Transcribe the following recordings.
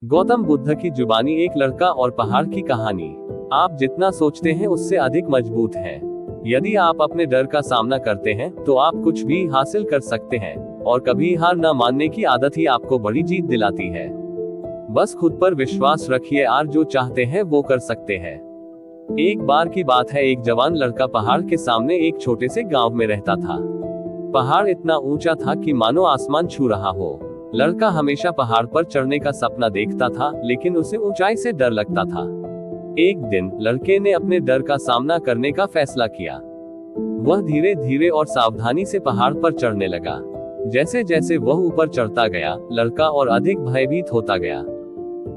गौतम बुद्ध की जुबानी, एक लड़का और पहाड़ की कहानी। आप जितना सोचते हैं उससे अधिक मजबूत हैं। यदि आप अपने डर का सामना करते हैं तो आप कुछ भी हासिल कर सकते हैं, और कभी हार न मानने की आदत ही आपको बड़ी जीत दिलाती है। बस खुद पर विश्वास रखिए, और जो चाहते हैं वो कर सकते हैं। एक बार की बात है, एक जवान लड़का पहाड़ के सामने एक छोटे से गांव में रहता था। पहाड़ इतना ऊंचा था कि मानो आसमान छू रहा हो। लड़का हमेशा पहाड़ पर चढ़ने का सपना देखता था, लेकिन उसे ऊंचाई से डर लगता था। एक दिन लड़के ने अपने डर का सामना करने का फैसला किया। वह धीरे धीरे और सावधानी से पहाड़ पर चढ़ने लगा। जैसे जैसे वह ऊपर चढ़ता गया, लड़का और अधिक भयभीत होता गया।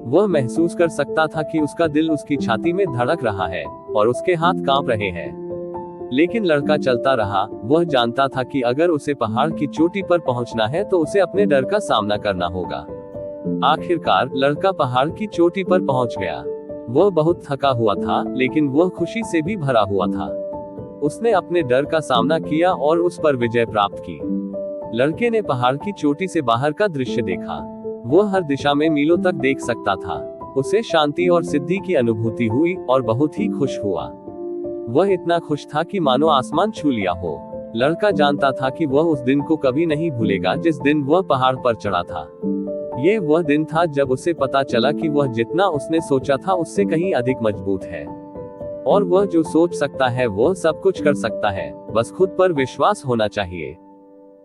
वह महसूस कर सकता था कि उसका दिल उसकी छाती में धड़क रहा है और उसके हाथ कांप रहे हैं। लेकिन लड़का चलता रहा। वह जानता था कि अगर उसे पहाड़ की चोटी पर पहुंचना है तो उसे अपने डर का सामना करना होगा। आखिरकार लड़का पहाड़ की चोटी पर पहुंच गया। वह बहुत थका हुआ था, लेकिन वह खुशी से भी भरा हुआ था। उसने अपने डर का सामना किया और उस पर विजय प्राप्त की। लड़के ने पहाड़ की चोटी से बाहर का दृश्य देखा। वह हर दिशा में मीलों तक देख सकता था। उसे शांति और सिद्धि की अनुभूति हुई और बहुत ही खुश हुआ। वह इतना खुश था कि मानो आसमान छू लिया हो। लड़का जानता था कि वह उस दिन को कभी नहीं भूलेगा जिस दिन वह पहाड़ पर चढ़ा था। ये वह दिन था जब उसे पता चला कि वह जितना उसने सोचा था उससे कहीं अधिक मजबूत है, और वह जो सोच सकता है वह सब कुछ कर सकता है। बस खुद पर विश्वास होना चाहिए।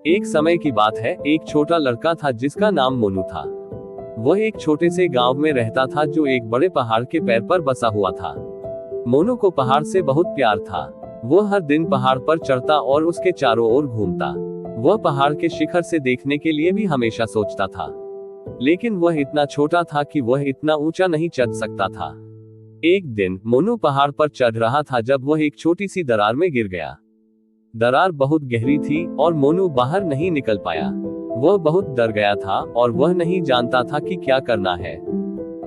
एक समय की बात है, एक छोटा लड़का था जिसका नाम मोनू था। वह एक छोटे से गांव में रहता था जो एक बड़े पहाड़ के पैर पर बसा हुआ था। मोनू को पहाड़ से बहुत प्यार था। वह हर दिन पहाड़ पर चढ़ता और उसके चारों ओर घूमता। वह पहाड़ के शिखर से देखने के लिए भी हमेशा सोचता था, लेकिन वह इतना छोटा था कि वह इतना ऊंचा नहीं चढ़ सकता था। एक दिन मोनू पहाड़ पर चढ़ रहा था जब वह एक छोटी सी दरार में गिर गया। दरार बहुत गहरी थी और मोनू बाहर नहीं निकल पाया। वह बहुत डर गया था और वह नहीं जानता था कि क्या करना है।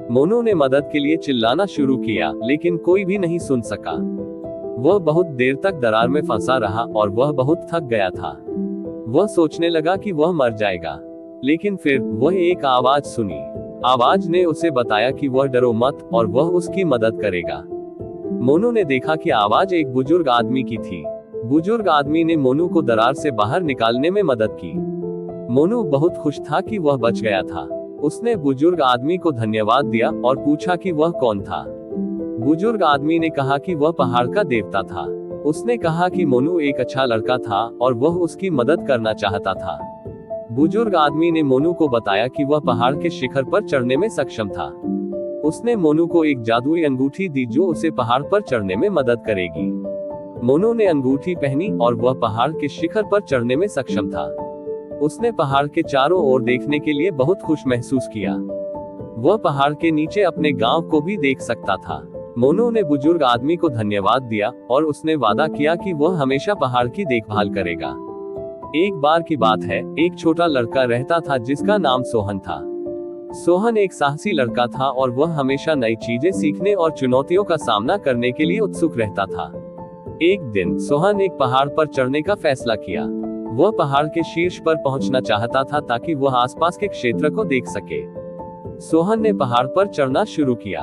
मोनू ने मदद के लिए चिल्लाना शुरू किया, लेकिन कोई भी नहीं सुन सका। वह बहुत देर तक दरार में फंसा रहा और वह बहुत थक गया था। वह सोचने लगा कि वह मर जाएगा, लेकिन फिर वह एक आवाज सुनी। आवाज ने उसे बताया कि वह डरो मत और वह उसकी मदद करेगा। मोनू ने देखा कि आवाज एक बुजुर्ग आदमी की थी। बुजुर्ग आदमी ने मोनू को दरार से बाहर निकालने में मदद की। मोनू बहुत खुश था कि वह बच गया था। उसने बुजुर्ग आदमी को धन्यवाद दिया और पूछा कि वह कौन था। बुजुर्ग आदमी ने कहा कि वह पहाड़ का देवता था। उसने कहा कि मोनू एक अच्छा लड़का था और वह उसकी मदद करना चाहता था। बुजुर्ग आदमी ने मोनू को बताया कि वह पहाड़ के शिखर पर चढ़ने में सक्षम था। उसने मोनू को एक जादुई अंगूठी दी जो उसे पहाड़ पर चढ़ने में मदद करेगी। मोनू ने अंगूठी पहनी और वह पहाड़ के शिखर पर चढ़ने में सक्षम था। उसने पहाड़ के चारों ओर देखने के लिए बहुत खुश महसूस किया। वह पहाड़ के नीचे अपने गांव को भी देख सकता था। मोनू ने बुजुर्ग आदमी को धन्यवाद दिया और उसने वादा किया कि वह हमेशा पहाड़ की देखभाल करेगा। एक बार की बात है, एक छोटा लड़का रहता था जिसका नाम सोहन था। सोहन एक साहसी लड़का था और वह हमेशा नई चीजें सीखने और चुनौतियों का सामना करने के लिए उत्सुक रहता था। एक दिन सोहन एक पहाड़ पर चढ़ने का फैसला किया। वह पहाड़ के शीर्ष पर पहुंचना चाहता था ताकि वह आसपास के क्षेत्र को देख सके। सोहन ने पहाड़ पर चढ़ना शुरू किया।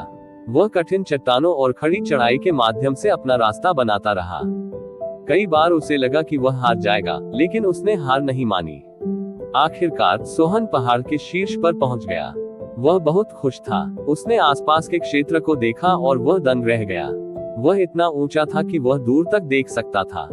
वह कठिन चट्टानों और खड़ी चढ़ाई के माध्यम से अपना रास्ता बनाता रहा। कई बार उसे लगा कि वह हार जाएगा, लेकिन उसने हार नहीं मानी। आखिरकार सोहन पहाड़ के शीर्ष पर पहुंच गया। वह बहुत खुश था। उसने आसपास के क्षेत्र को देखा और वह दंग रह गया। वह इतना ऊंचा था कि वह दूर तक देख सकता था।